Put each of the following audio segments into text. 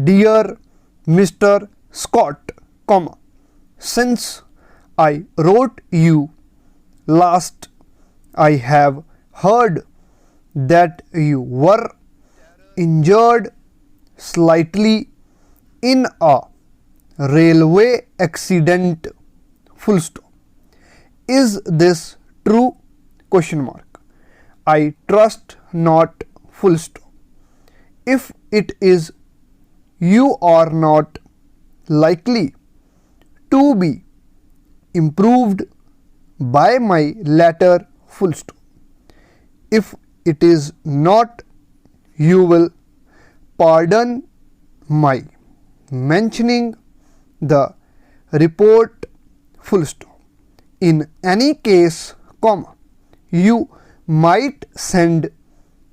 Dear Mr. Scott, comma, since I wrote you last, I have heard that you were injured slightly in a railway accident. Full stop. Is this true? Question mark. I trust not. Full stop. If it is, you are not likely to be improved by my letter. Full stop. If it is not, you will pardon my mentioning the report. Full stop. In any case, comma, you might send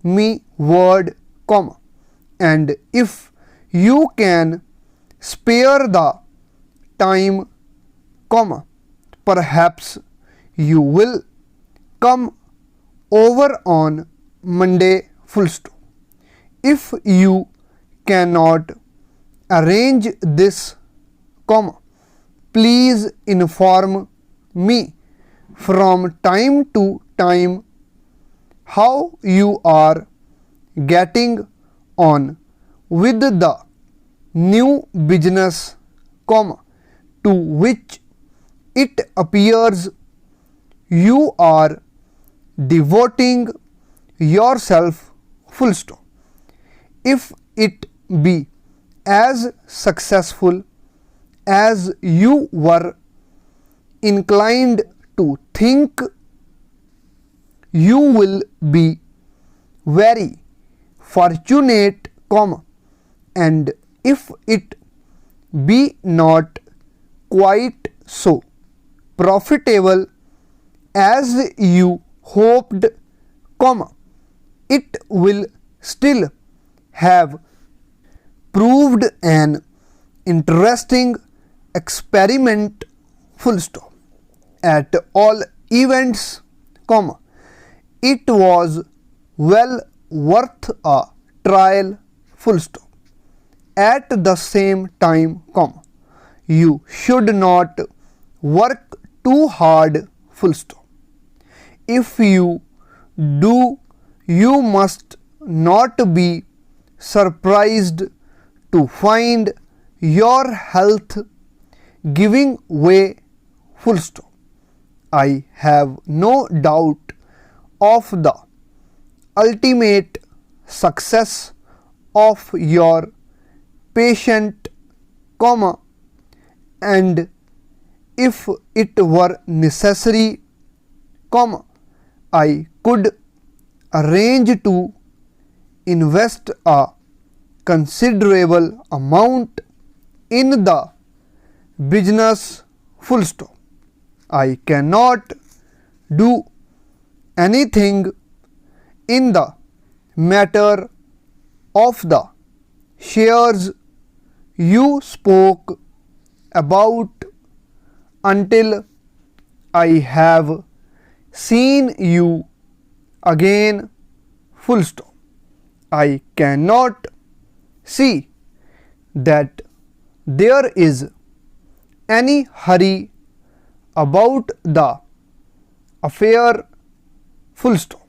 me word, comma, and if you can spare the time, comma, perhaps you will come over on Monday. Full stop. If you cannot arrange this, comma, please inform me from time to time how you are getting on with the new business, comma, to which it appears you are devoting yourself. Full stop. If it be as successful as you were inclined to think, you will be very fortunate, comma, and if it be not quite so profitable as you hoped, comma, it will still have proved an interesting experiment. Full stop. At all events, comma, it was well worth a trial. Full stop. At the same time, comma, you should not work too hard. Full stop. If you do, you must not be surprised to find your health giving way. Full stop. I have no doubt of the ultimate success of your patient, comma, and if it were necessary, comma, I could arrange to invest a considerable amount in the business. Full stop. I cannot do anything in the matter of the shares you spoke about until I have seen you again. Full stop. I cannot see that there is any hurry about the affair. Full stop.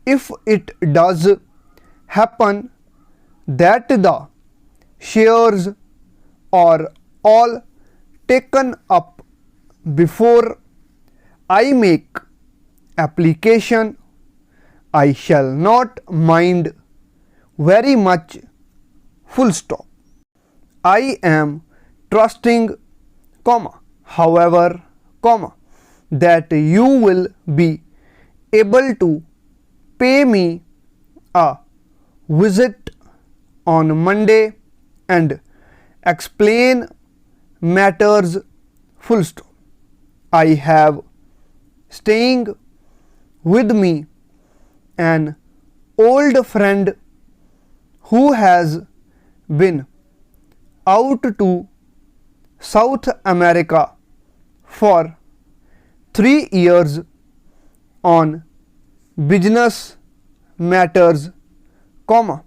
If it does happen that the shares are all taken up before I make application, I shall not mind very much. Full stop. I am trusting, comma, however, comma, that you will be able to pay me a visit on Monday and explain matters. Full stop. I have staying with me an old friend who has been out to South America for 3 years on business matters, comma,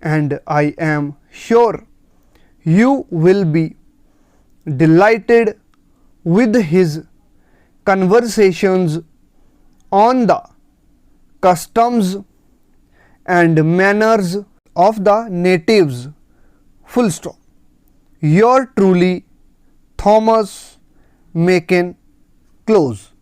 and I am sure you will be delighted with his conversations on the customs and manners of the natives. Full stop. Your truly, Thomas Macon. Close.